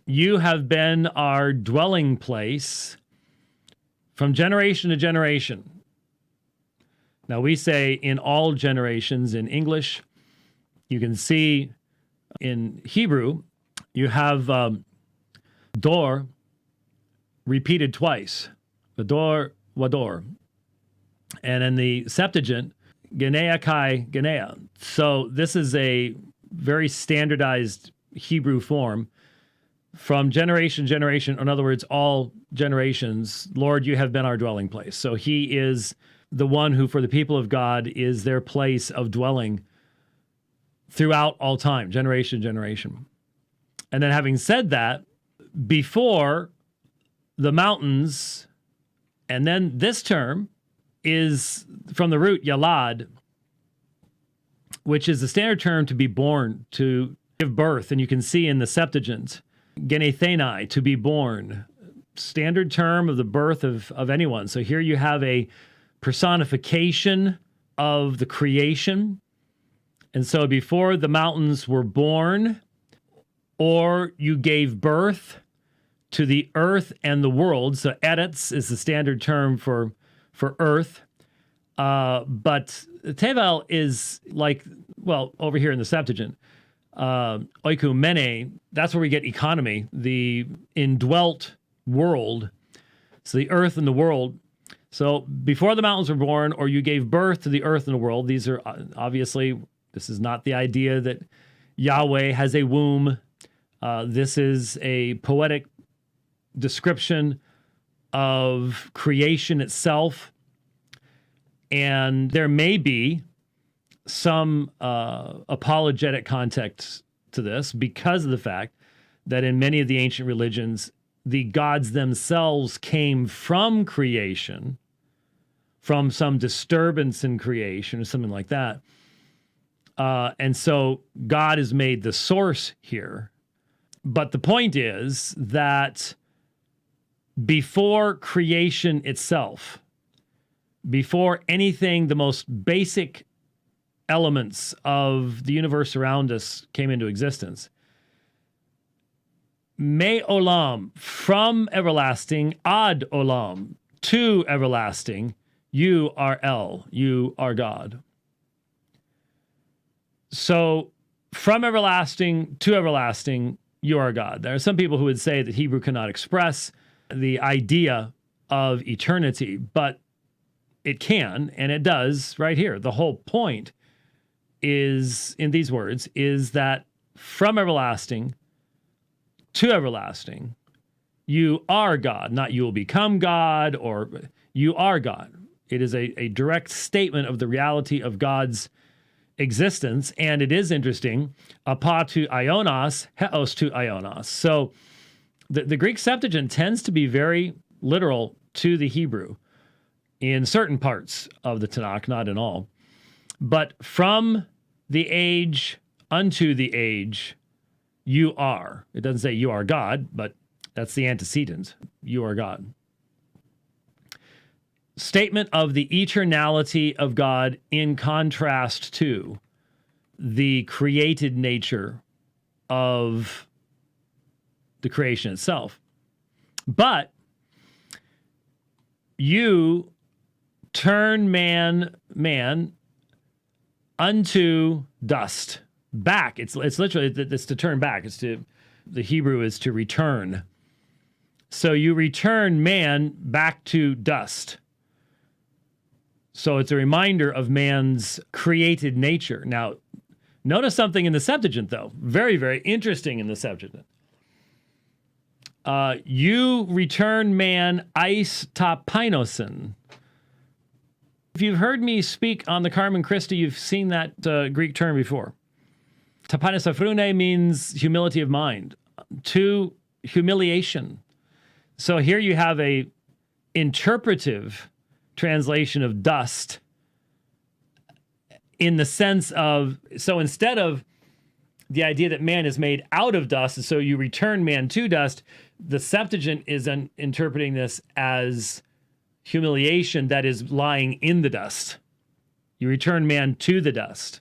you have been our dwelling place from generation to generation. Now we say in all generations in English. You can see in Hebrew, you have dor repeated twice. Vador, wador. And in the Septuagint, genea kai genea. So this is a very standardized Hebrew form from generation to generation. In other words, all generations, Lord, you have been our dwelling place. So he is the one who, for the people of God, is their place of dwelling throughout all time, generation to generation. And then having said that, before the mountains, and then this term is from the root yalad, which is the standard term to be born, to give birth. And you can see in the Septuagint, genethenai, to be born, standard term of the birth of anyone. So here you have a personification of the creation. And so before the mountains were born, or you gave birth to the earth and the world. So eretz is the standard term for earth. But tevel is like, well, over here in the Septuagint, oikumene, that's where we get economy, the indwelt world. So the earth and the world. So before the mountains were born, or you gave birth to the earth and the world, these are obviously, this is not the idea that Yahweh has a womb. This is a poetic description of creation itself. And there may be some apologetic context to this because of the fact that in many of the ancient religions, the gods themselves came from creation, from some disturbance in creation or something like that. And so God is made the source here. But the point is that before creation itself, before anything, the most basic elements of the universe around us came into existence, me olam, from everlasting, ad olam, to everlasting, you are El, you are God. So from everlasting to everlasting, you are God. There are some people who would say that Hebrew cannot express the idea of eternity, but it can, and it does right here. The whole point is, in these words, is that from everlasting to everlasting, you are God. Not you will become God, or you are God. It is a direct statement of the reality of God's existence. And it is interesting, apa to ionos, heos to ionos. So the Greek Septuagint tends to be very literal to the Hebrew in certain parts of the Tanakh, not in all. But from the age unto the age, you are. It doesn't say you are God, but that's the antecedent. You are God. Statement of the eternality of God in contrast to the created nature of the creation itself. But you turn man unto dust, back. It's literally, it's to turn back. The Hebrew is to return. So you return man back to dust. So it's a reminder of man's created nature. Now, notice something in the Septuagint, though. Very, very interesting in the Septuagint. You return man eis tapainosin. If you've heard me speak on the Carmen Christi, you've seen that Greek term before. Tapainosophrune means humility of mind, to humiliation. So here you have a interpretive translation of dust in the sense of, so instead of the idea that man is made out of dust, and so you return man to dust, the Septuagint is interpreting this as humiliation that is lying in the dust. You return man to the dust.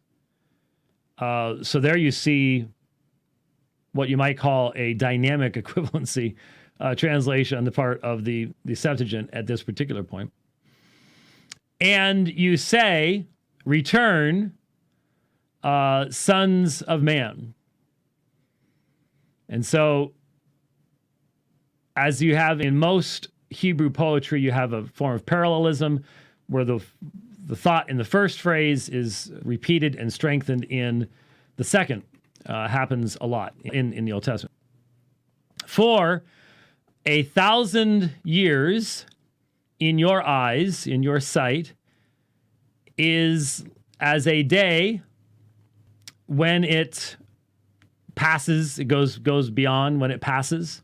So there you see what you might call a dynamic equivalency translation on the part of the Septuagint at this particular point. And you say, return, sons of man. And so, as you have in most Hebrew poetry, you have a form of parallelism where the thought in the first phrase is repeated and strengthened in the second. Happens a lot in the Old Testament. For 1,000 years in your eyes, in your sight, is as a day when it passes, it goes beyond when it passes,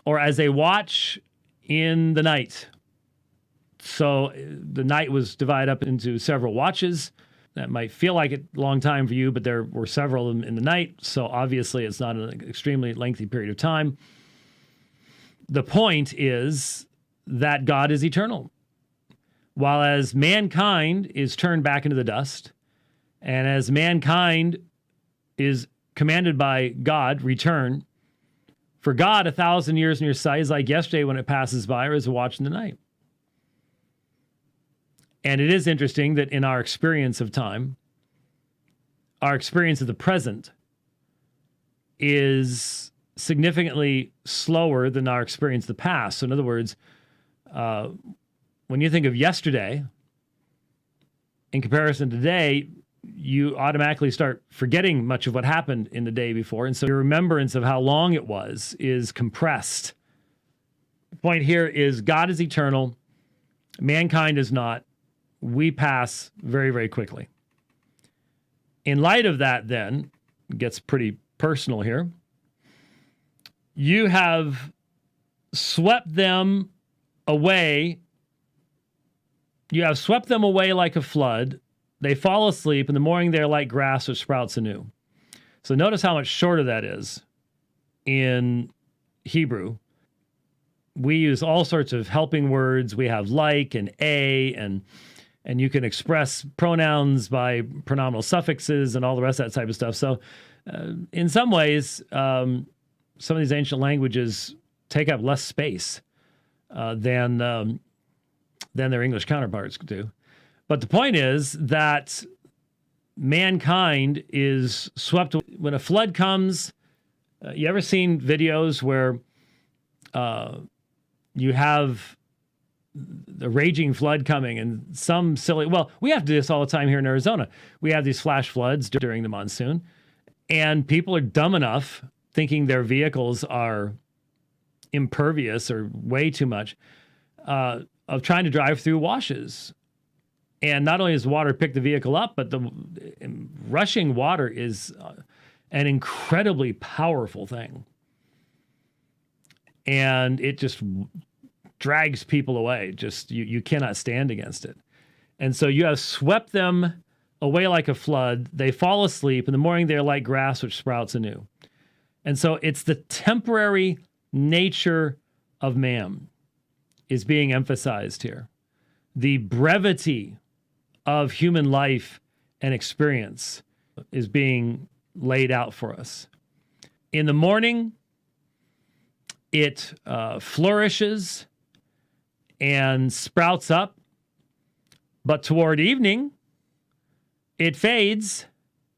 or as a watch in the night. So the night was divided up into several watches. That might feel like a long time for you, but there were several of them in the night, so obviously it's not an extremely lengthy period of time. The point is that God is eternal. While as mankind is turned back into the dust, and as mankind is commanded by God, return, for God, 1,000 years in your sight is like yesterday when it passes by, or as a watch in the night. And it is interesting that in our experience of time, our experience of the present is significantly slower than our experience of the past. So in other words, when you think of yesterday, in comparison to today, you automatically start forgetting much of what happened in the day before. And so your remembrance of how long it was is compressed. The point here is God is eternal. Mankind is not. We pass very, very quickly. In light of that, then, it gets pretty personal here. You have swept them away. You have swept them away like a flood. They fall asleep. In the morning, they're like grass which sprouts anew. So notice how much shorter that is in Hebrew. We use all sorts of helping words. We have like and a, and you can express pronouns by pronominal suffixes and all the rest of that type of stuff. So in some ways, some of these ancient languages take up less space than their English counterparts do. But the point is that mankind is swept. When a flood comes, you ever seen videos where you have the raging flood coming and some silly, well, we have to do this all the time here in Arizona. We have these flash floods during the monsoon, and people are dumb enough, thinking their vehicles are impervious or way too much, of trying to drive through washes. And not only does water pick the vehicle up, but the rushing water is an incredibly powerful thing. And it just drags people away. Just you cannot stand against it. And so you have swept them away like a flood. They fall asleep. In the morning, they're like grass which sprouts anew. And so it's the temporary nature of man is being emphasized here. The brevity of human life and experience is being laid out for us. In the morning, it flourishes and sprouts up, but toward evening, it fades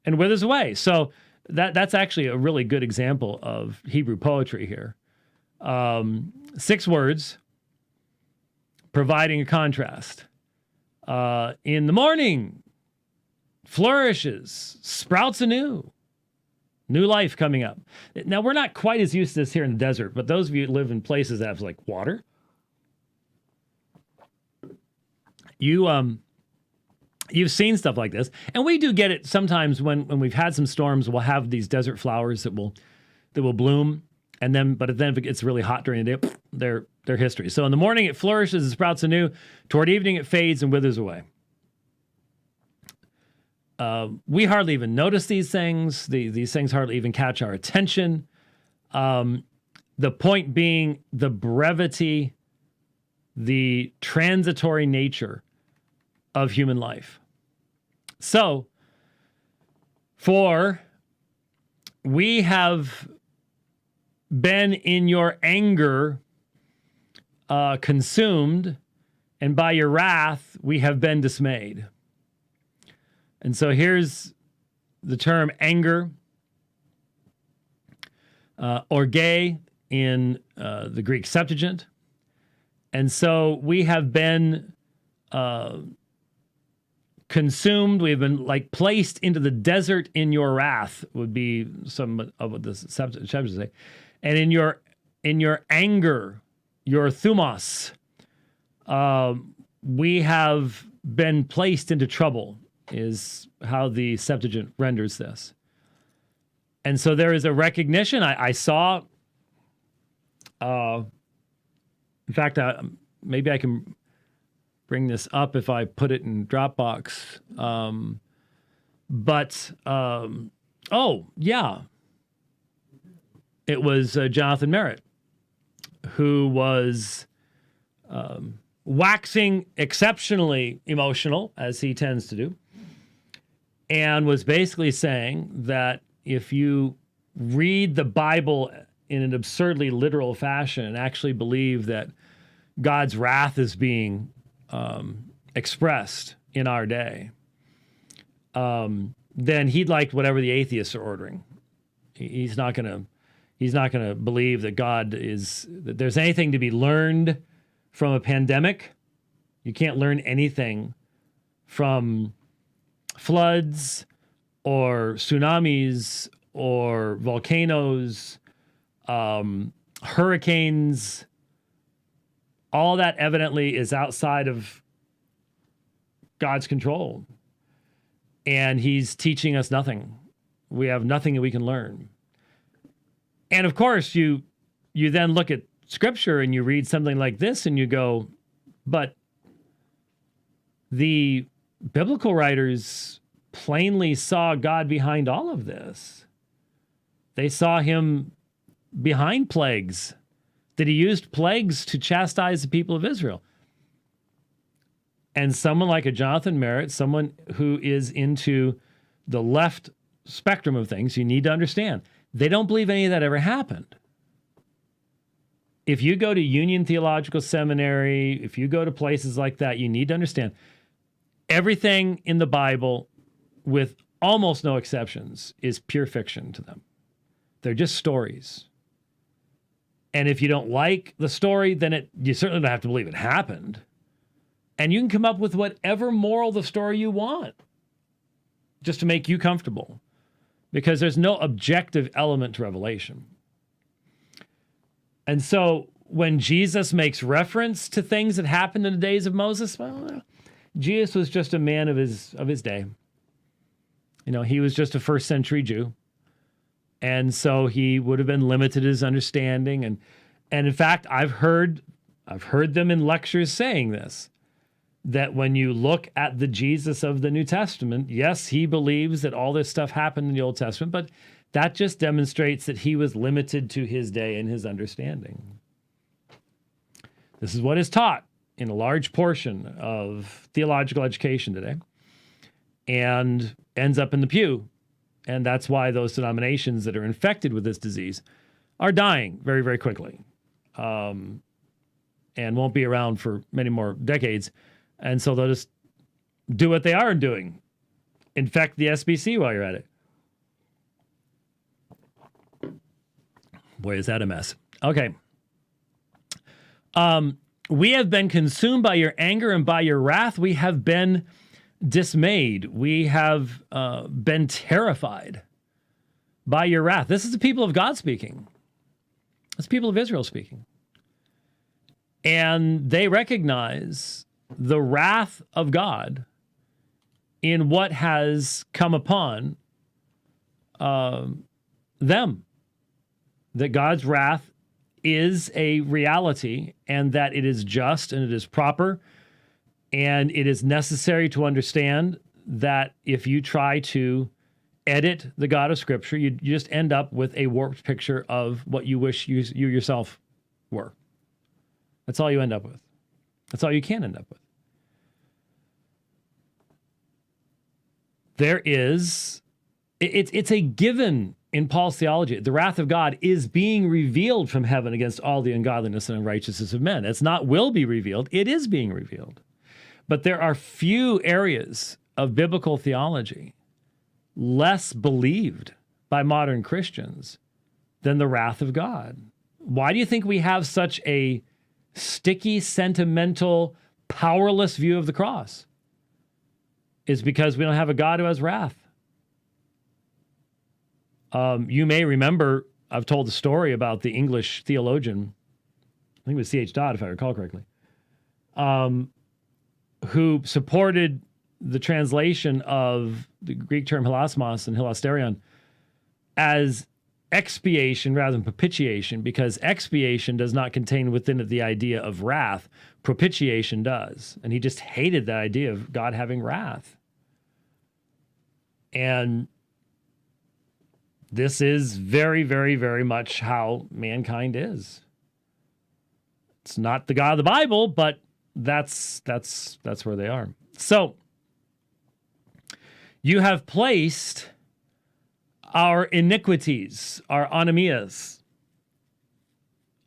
and withers away. So that's actually a really good example of Hebrew poetry here. 6 words providing a contrast. In the morning, flourishes, sprouts anew. New life coming up. Now, we're not quite as used to this here in the desert, but those of you who live in places that have like water, you've seen stuff like this. And we do get it sometimes when we've had some storms, we'll have these desert flowers that will bloom. And then, but then if it gets really hot during the day, they're history. So in the morning, it flourishes and sprouts anew. Toward evening, it fades and withers away. We hardly even notice these things. These things hardly even catch our attention. The point being the brevity, the transitory nature of human life. So, for we have been in your anger consumed, and by your wrath we have been dismayed. And so here's the term anger, orge in the Greek Septuagint. And so we have been consumed. We've been like placed into the desert in your wrath, would be some of what the Septuagint say. And in your anger, your thumos, we have been placed into trouble, is how the Septuagint renders this. And so there is a recognition. I saw, in fact, maybe I can bring this up if I put it in Dropbox. Oh, yeah. It was Jonathan Merritt, who was waxing exceptionally emotional, as he tends to do, and was basically saying that if you read the Bible in an absurdly literal fashion and actually believe that God's wrath is being expressed in our day, then he'd like whatever the atheists are ordering. He's not going to believe that that there's anything to be learned from a pandemic. You can't learn anything from floods or tsunamis or volcanoes, hurricanes. All that evidently is outside of God's control. And he's teaching us nothing. We have nothing that we can learn. And of course, you then look at Scripture and you read something like this and you go, but the biblical writers plainly saw God behind all of this. They saw him behind plagues, that he used plagues to chastise the people of Israel. And someone like a Jonathan Merritt, someone who is into the left spectrum of things, you need to understand, they don't believe any of that ever happened. If you go to Union Theological Seminary, if you go to places like that, you need to understand everything in the Bible, with almost no exceptions, is pure fiction to them. They're just stories. And if you don't like the story, then you certainly don't have to believe it happened. And you can come up with whatever moral the story you want, just to make you comfortable, because there's no objective element to revelation. And so when Jesus makes reference to things that happened in the days of Moses, well, Jesus was just a man of his day. You know, he was just a first century Jew. And so he would have been limited in his understanding. And in fact, I've heard them in lectures saying this, that when you look at the Jesus of the New Testament, yes, he believes that all this stuff happened in the Old Testament, but that just demonstrates that he was limited to his day and his understanding. This is what is taught in a large portion of theological education today, and ends up in the pew. And that's why those denominations that are infected with this disease are dying very, very quickly, and won't be around for many more decades. And so they'll just do what they are doing. Infect the SBC while you're at it. Boy, is that a mess. Okay. We have been consumed by your anger, and by your wrath we have been dismayed. We have been terrified by your wrath. This is the people of God speaking. It's the people of Israel speaking. And they recognize the wrath of God in what has come upon them. That God's wrath is a reality, and that it is just and it is proper, and it is necessary to understand that if you try to edit the God of Scripture, you just end up with a warped picture of what you wish you yourself were. That's all you end up with. That's all you can end up with. There is, it's a given in Paul's theology, the wrath of God is being revealed from heaven against all the ungodliness and unrighteousness of men. It's not will be revealed, it is being revealed. But there are few areas of biblical theology less believed by modern Christians than the wrath of God. Why do you think we have such a sticky, sentimental, powerless view of the cross? It's because we don't have a God who has wrath. You may remember, I've told the story about the English theologian, I think it was C.H. Dodd, if I recall correctly, who supported the translation of the Greek term hilasmos and hilasterion as expiation rather than propitiation, because expiation does not contain within it the idea of wrath. Propitiation does. And he just hated that idea of God having wrath. And this is very, very, very much how mankind is. It's not the God of the Bible, but that's where they are. So you have placed our iniquities, our anamias,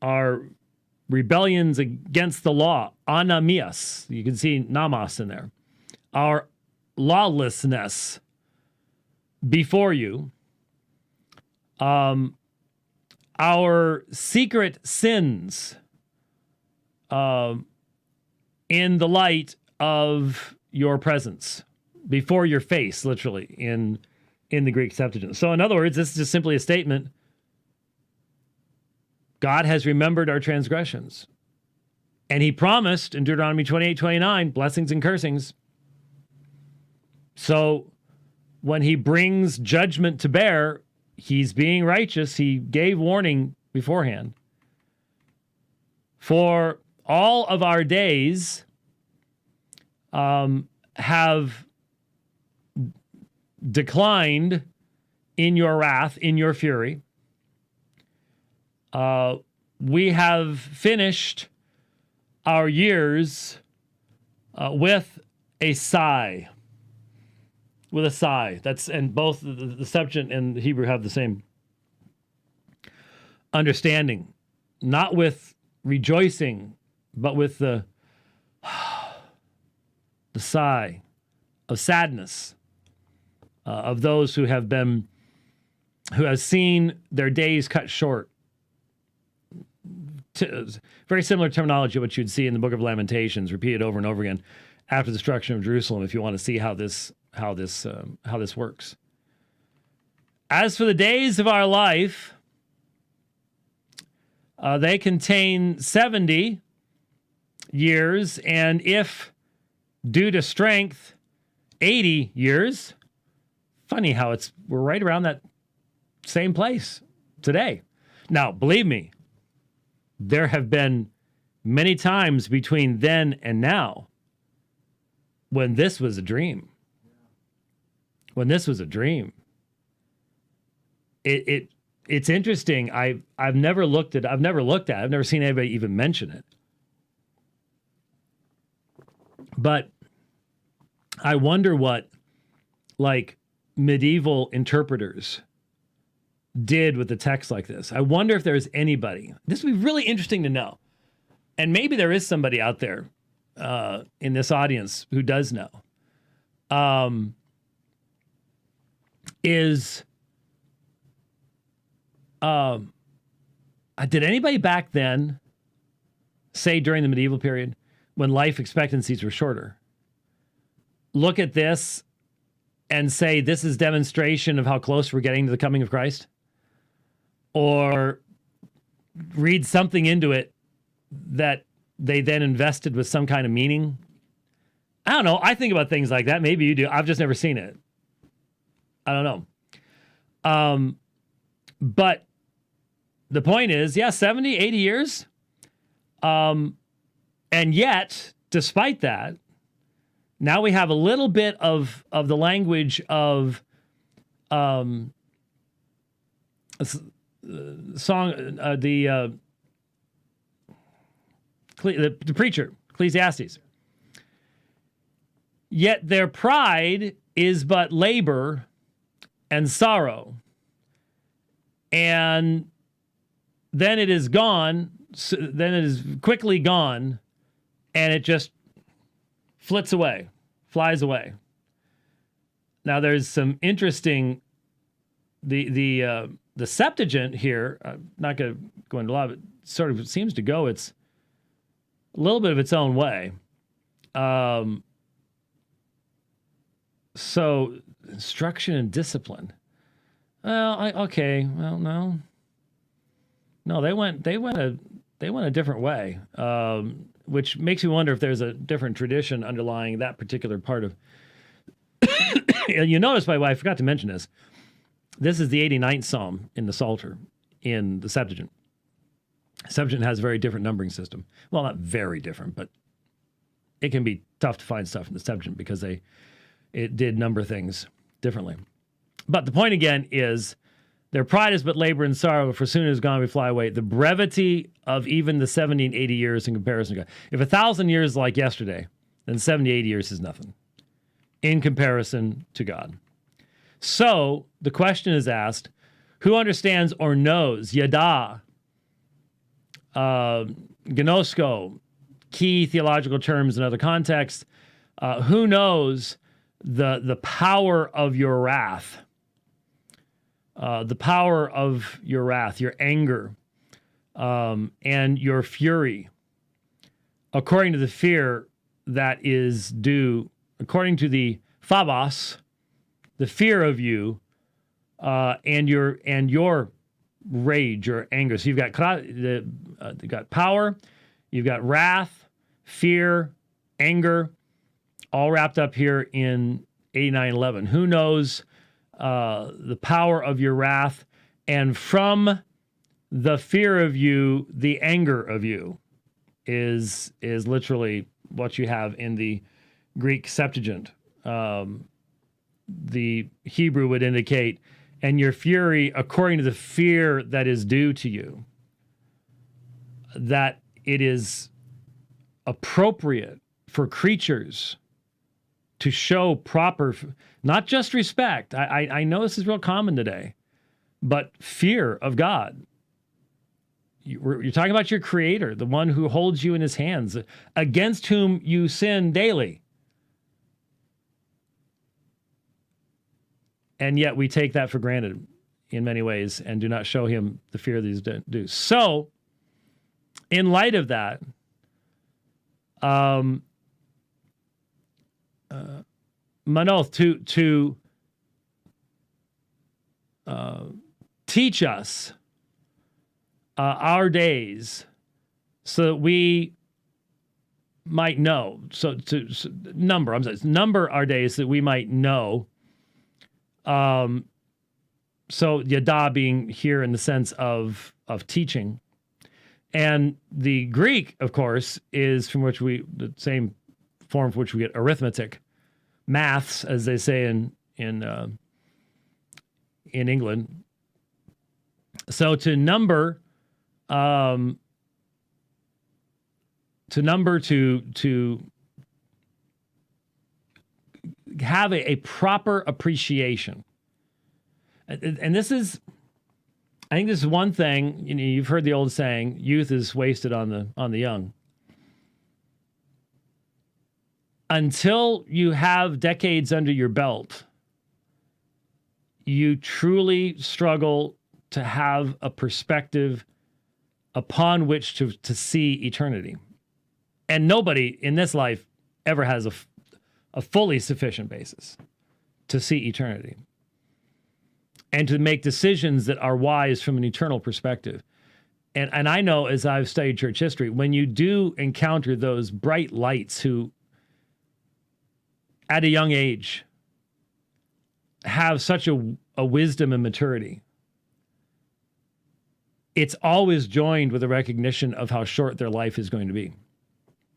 our rebellions against the law, anamias. You can see namas in there. Our lawlessness before you. Our secret sins in the light of your presence, before your face, literally, in the Greek Septuagint. So in other words, this is just simply a statement. God has remembered our transgressions. And he promised in Deuteronomy 28:29, blessings and cursings. So when he brings judgment to bear, he's being righteous. He gave warning beforehand. For all of our days have declined in your wrath, in your fury. We have finished our years with a sigh. With a sigh. And both the Septuagint and the Hebrew have the same understanding. Not with rejoicing, but with the sigh of sadness of those who have seen their days cut short. Very similar terminology to what you'd see in the Book of Lamentations, repeated over and over again after the destruction of Jerusalem, if you want to see how this works. As for the days of our life, they contain 70 years, and if due to strength, 80 years. Funny how we're right around that same place today. Now, believe me, there have been many times between then and now when this was a dream. When this was a dream. It's interesting. I've never looked at it. I've never seen anybody even mention it. But I wonder what, like, medieval interpreters did with a text like this. I wonder if there's anybody. This would be really interesting to know. And maybe there is somebody out there in this audience who does know. Did anybody back then, say during the medieval period, when life expectancies were shorter, look at this and say this is demonstration of how close we're getting to the coming of Christ? Or read something into it that they then invested with some kind of meaning? I don't know. I think about things like that. Maybe you do. I've just never seen it. I don't know. But the point is, 70, 80 years. And yet, despite that, now we have a little bit of the language of the preacher, Ecclesiastes. Yet their pride is but labor and sorrow, And then it is gone. So then it is quickly gone, and it just flits away, flies away. Now there's some interesting, the Septuagint here, I'm not going to go into a lot, but sort of seems to go it's a little bit of its own way. So instruction and discipline. Well, no, they went a different way, which makes me wonder if there's a different tradition underlying that particular part of. You notice, by the way, I forgot to mention this. This is the 89th Psalm in the Psalter in the Septuagint. Septuagint has a very different numbering system. Well, not very different, but it can be tough to find stuff in the Septuagint because it did number things differently. But the point again is, their pride is but labor and sorrow, for soon as gone we fly away. The brevity of even the 70 and 80 years in comparison to God. If 1,000 years is like yesterday, then 70, 80 years is nothing in comparison to God. So the question is asked, who understands or knows? Yada, gnosko, key theological terms in other contexts. Who knows the power of your wrath? The power of your wrath, your anger, and your fury, according to the fear that is due, according to the phobos, the fear of you, and your rage or anger. So you've got power, you've got wrath, fear, anger, all wrapped up here in 89:11. Who knows the power of your wrath, and from the fear of you, the anger of you is literally what you have in the Greek Septuagint. The Hebrew would indicate, and your fury according to the fear that is due to you, that it is appropriate for creatures to show proper, not just respect. I know this is real common today, but fear of God. You're talking about your Creator, the one who holds you in his hands, against whom you sin daily. And yet we take that for granted in many ways and do not show him the fear that he's due. So, in light of that, Manoth, to teach us our days so that we might know, number our days that we might know. So yada being here in the sense of teaching. And the Greek, of course, is from which the same form from which we get arithmetic, maths, as they say in England. So to number, to have a proper appreciation. And this is, I think this is one thing, you've heard the old saying, youth is wasted on the young. Until you have decades under your belt, you truly struggle to have a perspective upon which to see eternity. And nobody in this life ever has a fully sufficient basis to see eternity and to make decisions that are wise from an eternal perspective. And I know, as I've studied church history, when you do encounter those bright lights who, at a young age, have such a wisdom and maturity, it's always joined with a recognition of how short their life is going to be.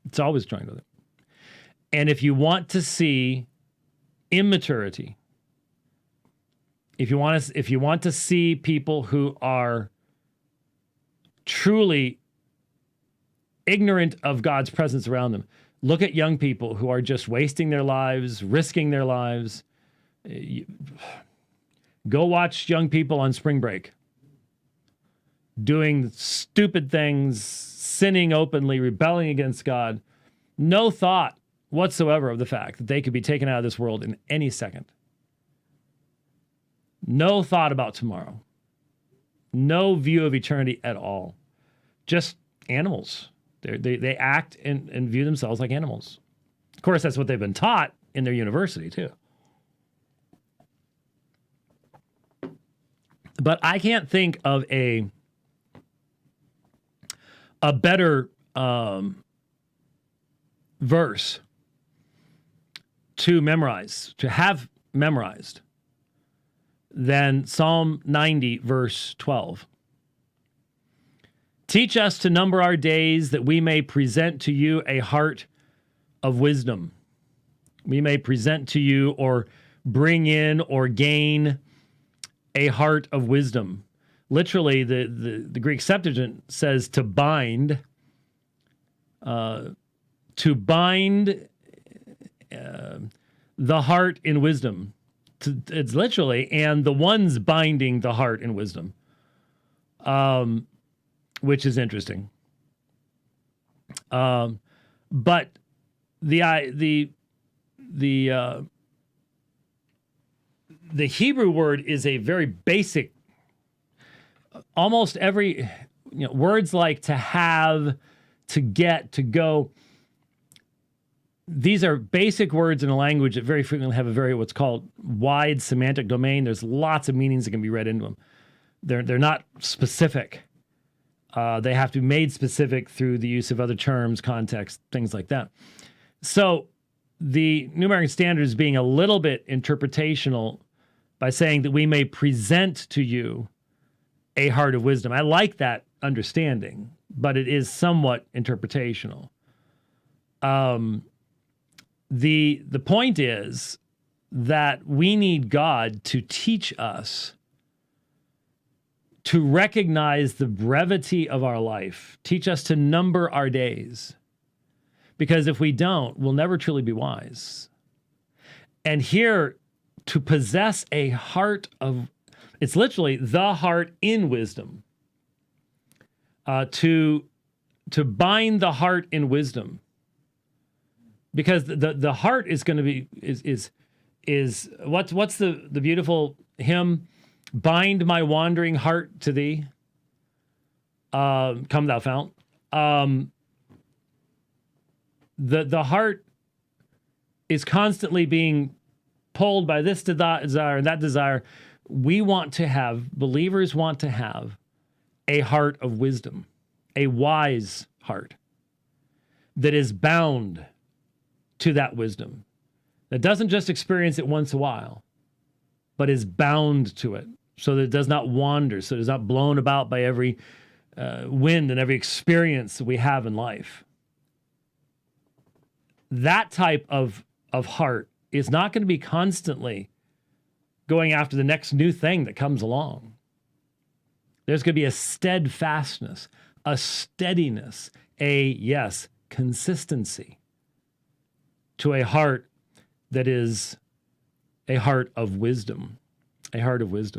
It's always joined with it. And if you want to see immaturity, if you want to see people who are truly ignorant of God's presence around them, look at young people who are just wasting their lives, risking their lives. Go watch young people on spring break. doing stupid things, sinning openly, rebelling against God. No thought whatsoever of the fact that they could be taken out of this world in any second. No thought about tomorrow. No view of eternity at all. Just animals. They act and view themselves like animals. Of course, that's what they've been taught in their university, too. But I can't think of a better verse to memorize, to have memorized, than Psalm 90, verse 12. Teach us to number our days that we may present to you a heart of wisdom. We may present to you or bring in or gain a heart of wisdom. Literally, the Greek Septuagint says to bind. To bind the heart in wisdom. It's literally, and the one's binding the heart in wisdom, which is interesting. But the Hebrew word is a very basic. Almost every words like to have, to get, to go. These are basic words in a language that very frequently have a very what's called wide semantic domain. There's lots of meanings that can be read into them. They're not specific. They have to be made specific through the use of other terms, context, things like that. So the New American Standard is being a little bit interpretational by saying that we may present to you a heart of wisdom. I like that understanding, but it is somewhat interpretational. The point is that we need God to teach us to recognize the brevity of our life, teach us to number our days. Because if we don't, we'll never truly be wise. And here, to possess a heart of, it's literally the heart in wisdom. To bind the heart in wisdom. Because the heart is going to be, is what's the beautiful hymn? Bind my wandering heart to thee. Come thou fount. The heart is constantly being pulled by this desire and that desire. We want to have, believers want to have a heart of wisdom, a wise heart that is bound to that wisdom, that doesn't just experience it once in a while, but is bound to it so that it does not wander, so it is not blown about by every wind and every experience that we have in life. That type of heart is not going to be constantly going after the next new thing that comes along. There's going to be a steadfastness, a steadiness, consistency to a heart that is a heart of wisdom, a heart of wisdom.